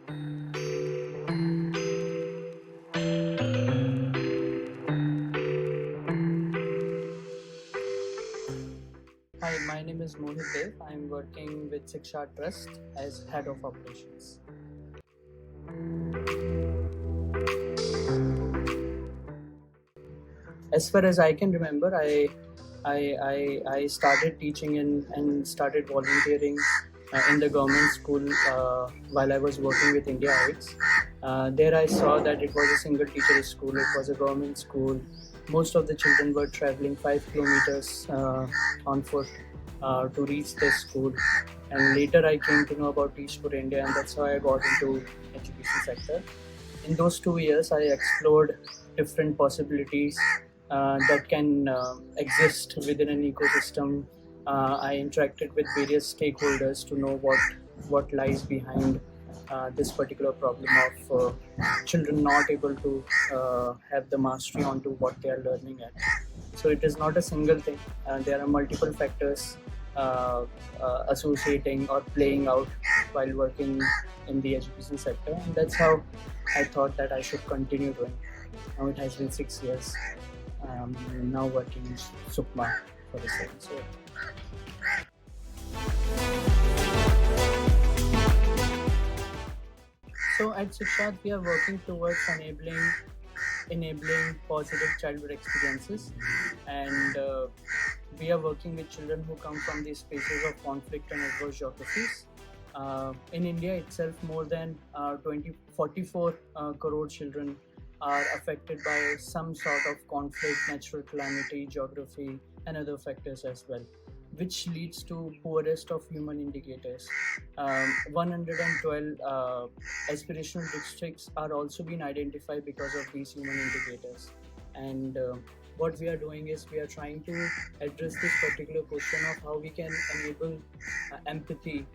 Hi, my name is Mohit Dev. I am working with Shiksharth Trust as Head of Operations. As far as I can remember, I started teaching and started volunteering in the government school while I was working with India Heights. There I saw that it was a single teacher school. It was a government school. Most of the children were traveling 5 kilometers on foot to reach the school. And later I came to know about Teach for India, and that's how I got into education sector. In those 2 years, I explored different possibilities that can exist within an ecosystem. I interacted with various stakeholders to know what lies behind this particular problem of children not able to have the mastery onto what they are learning at. So it is not a single thing. There are multiple factors associating or playing out while working in the education sector, and that's how I thought that I should continue doing. Now it has been 6 years. I'm now working in Sukma for the same. So at Shiksharth, we are working towards enabling positive childhood experiences, and we are working with children who come from these spaces of conflict and adverse geographies. In India itself, more than 44 crore children are affected by some sort of conflict, natural calamity, geography, and other factors as well, which leads to poorest of human indicators. 112 aspirational districts are also being identified because of these human indicators. And what we are doing is we are trying to address this particular question of how we can enable empathy,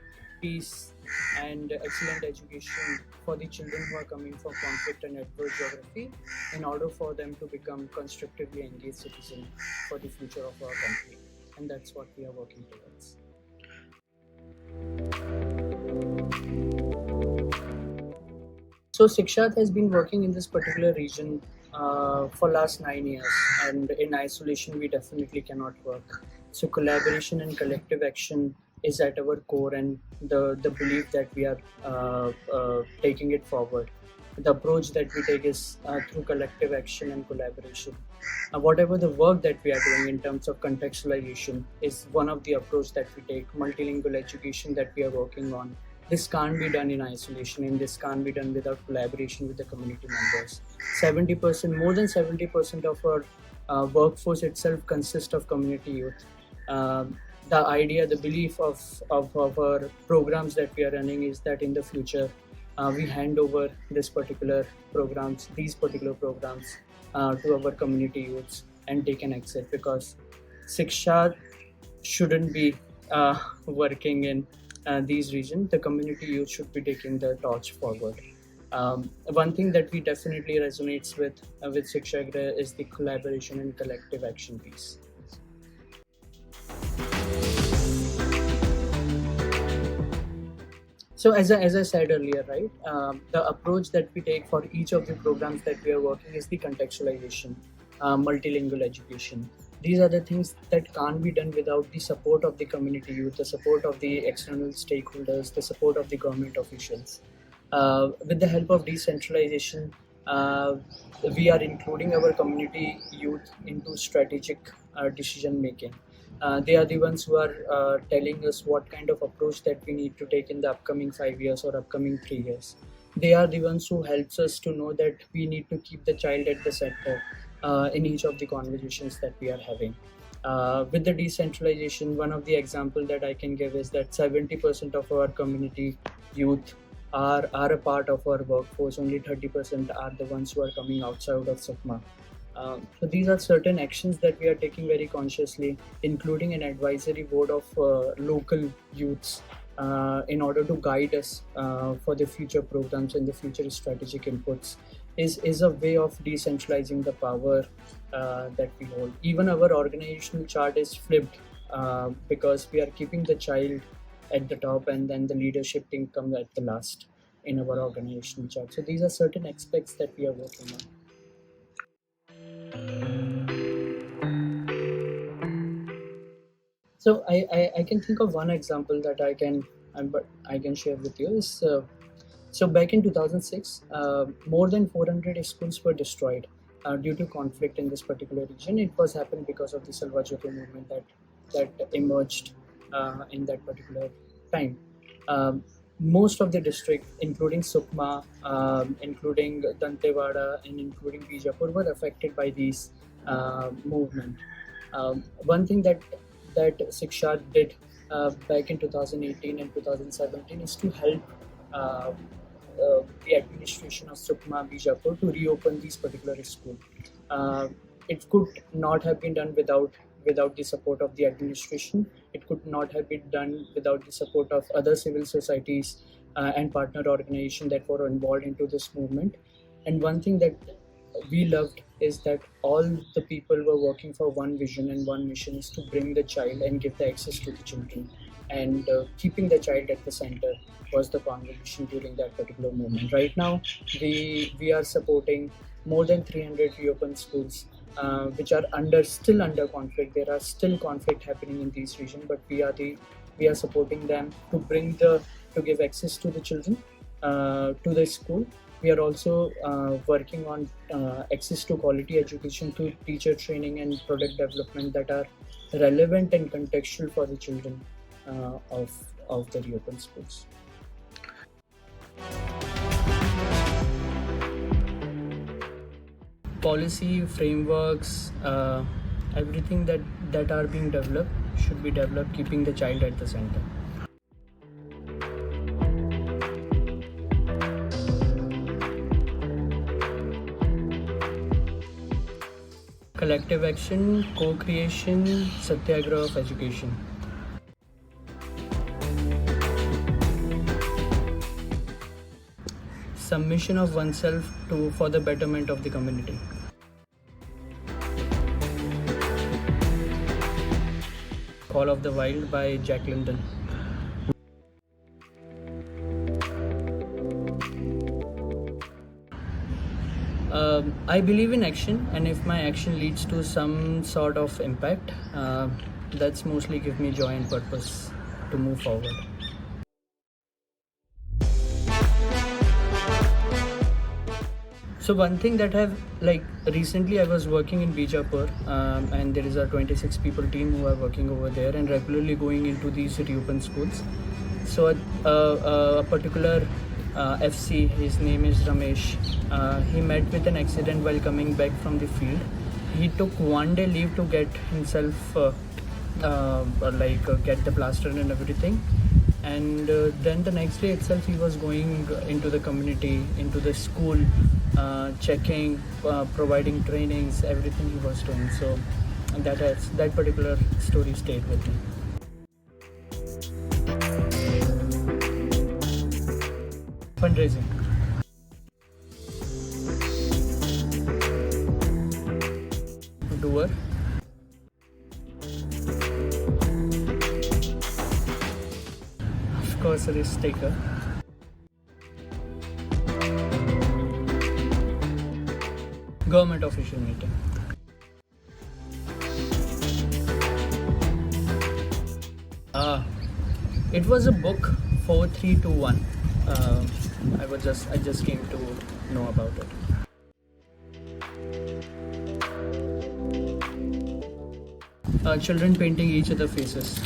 peace, and excellent education for the children who are coming from conflict and adverse geography in order for them to become constructively engaged citizens for the future of our country. And that's what we are working towards. So Shiksharth has been working in this particular region for last 9 years, and in isolation we definitely cannot work. So collaboration and collective action is at our core, and the belief that we are taking it forward. The approach that we take is through collective action and collaboration. Whatever the work that we are doing in terms of contextualization is one of the approach that we take. Multilingual education that we are working on, this can't be done in isolation, and this can't be done without collaboration with the community members. 70%, more than 70% of our workforce itself consists of community youth. The idea, the belief of our programs that we are running is that in the future we hand over these particular programs to our community youths, and they can exit, because Shiksha shouldn't be working in these regions. The community youth should be taking the torch forward. One thing that we definitely resonates with Shikshāgraha is the collaboration and collective action piece. So as I said earlier, right, the approach that we take for each of the programs that we are working is the contextualization, multilingual education. These are the things that can't be done without the support of the community youth, the support of the external stakeholders, the support of the government officials. With the help of decentralization, we are including our community youth into strategic decision making. They are the ones who are telling us what kind of approach that we need to take in the upcoming 5 years or upcoming 3 years. They are the ones who helps us to know that we need to keep the child at the center in each of the conversations that we are having. With the decentralization, one of the example that I can give is that 70% of our community youth are a part of our workforce. Only 30% are the ones who are coming outside of Sukma. So these are certain actions that we are taking very consciously, including an advisory board of local youths in order to guide us for the future programs and the future strategic inputs. Is a way of decentralizing the power that we hold. Even our organizational chart is flipped because we are keeping the child at the top and then the leadership team comes at the last. in our organizational chart. So these are certain aspects that we are working on. So I can think of one example that I can share with you is so back in 2006, more than 400 schools were destroyed due to conflict in this particular region. It was happened because of the Salva Jyoti movement that emerged in that particular time. Um, Most of the district, including Sukma, including Dantewada, and including Bijapur, were affected by these movement. One thing that Shiksharth did back in 2018 and 2017 is to help the administration of Sukma Bijapur to reopen these particular schools. It could not have been done without the support of the administration. It could not have been done without the support of other civil societies and partner organizations that were involved into this movement. And one thing that we loved is that all the people were working for one vision and one mission, is to bring the child and give the access to the children, and keeping the child at the center was the conversation during that particular moment. Right now we are supporting more than 300 reopened schools which are still under conflict. There are still conflict happening in these regions, but we are supporting them to give access to the children to the school. We are also working on access to quality education, to teacher training and product development that are relevant and contextual for the children of the reopened schools. Policy frameworks, everything that are being developed should be developed keeping the child at the center. Collective action, co-creation, satyagraha of education. Submission of oneself for the betterment of the community. Call of the Wild by Jack London. I believe in action, and if my action leads to some sort of impact, that's mostly give me joy and purpose to move forward. So one thing that recently I was working in Bijapur, and there is a 26 people team who are working over there and regularly going into these reopened schools. So a particular FC, his name is Ramesh, he met with an accident while coming back from the field. He took 1 day leave to get himself get the plaster and everything, and then the next day itself he was going into the community, into the school, checking, providing trainings, everything he was doing. So that particular story stayed with me. Fundraising. Doer. Of course, a risk taker. Government official meeting. It was a book 4321. I just came to know about it. Children painting each other's faces.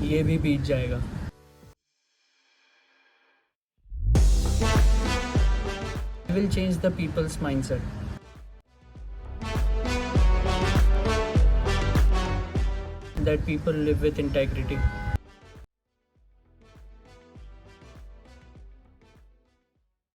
ये भी बीत जाएगा. It will change the people's mindset. That people live with integrity.